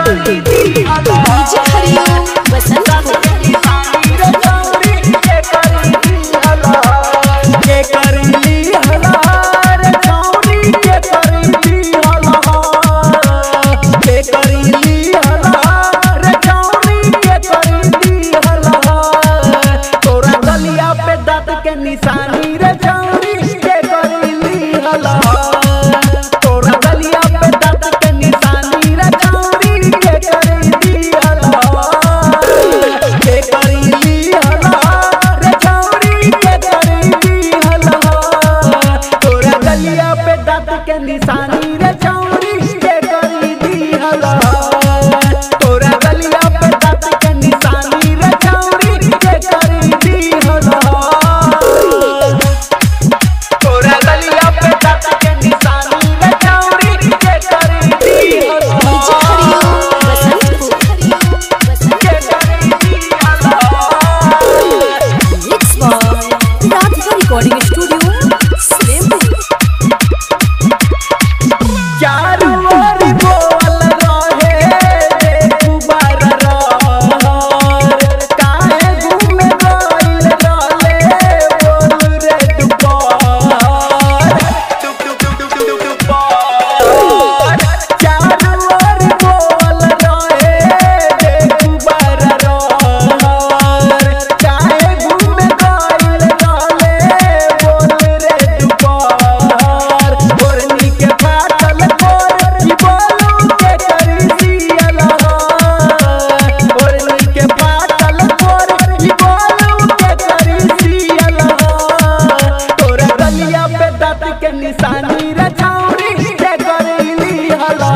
DJ Hariom बसंत निशानी रे चौरी के करीली हला तोरा गलिया पे दांत के निशानी रे चौरी के करीली हला के करीली हला रे चौरी के करीली हला तोरा गलिया पे दांत के निशानी रे चौरी के करीली हला तोरा गलिया पे दांत के निशानी रे चौरी के करीली हला रिकॉर्डिंग स्टूडियो निशानी रे छौरी के करीली हला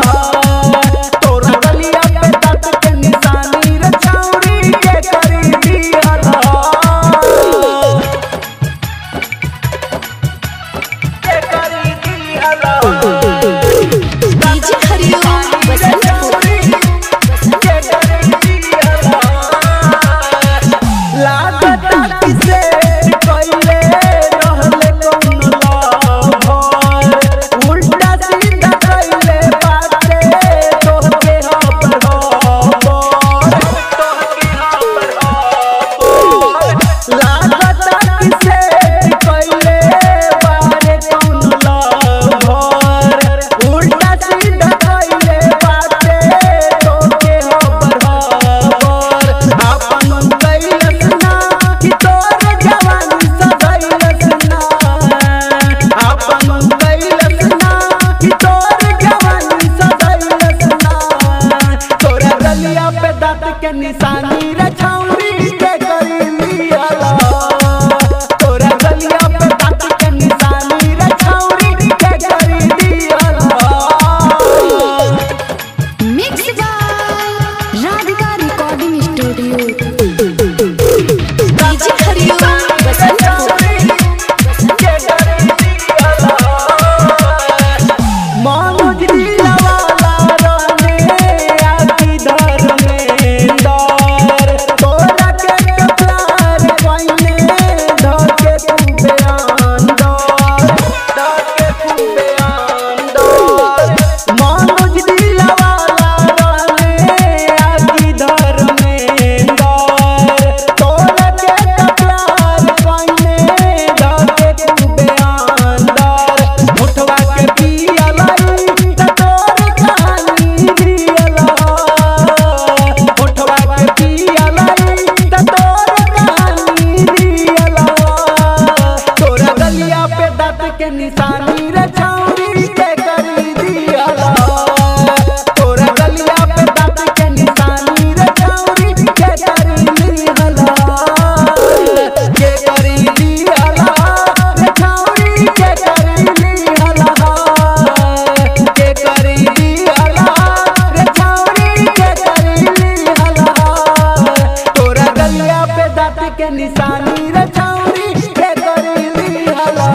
तोरा गलिया पे दांत के निशानी रे छौरी के करीली हला के करीली हला डीजे हरिओम बसंत के करीली हला लागता किसे कइले रहले के निशानी रे छौरी के करीली हला तोरा गलिया पे दांत के निशानी रे छौरी के करीली हला mix by Radhika recording studio DJ Hariom Basant के करीली हला मनोज दिलवाला रहने आकी धर में तोरा के कपलार पाइने धर के खूबे अंदर मनोज दिलवाला रहने आकी धर में तोरा के कपलार पाइने धर के खूबे अंदर उठवा के पियलाई त तोर कहानी दियला उठवा के पियलाई त तोर कहानी दियला तोरा गलिया पे दांत के निशानी रे छौरी के करी दियला तोरा गलिया पे दांत के निशानी रे छौरी के करी दियला के करी दियला रे छौरी के करी दियला के करी दियला रे छौरी के करी दियला तोरा गलिया पे दांत के निशानी रे छौरी के करी दियला।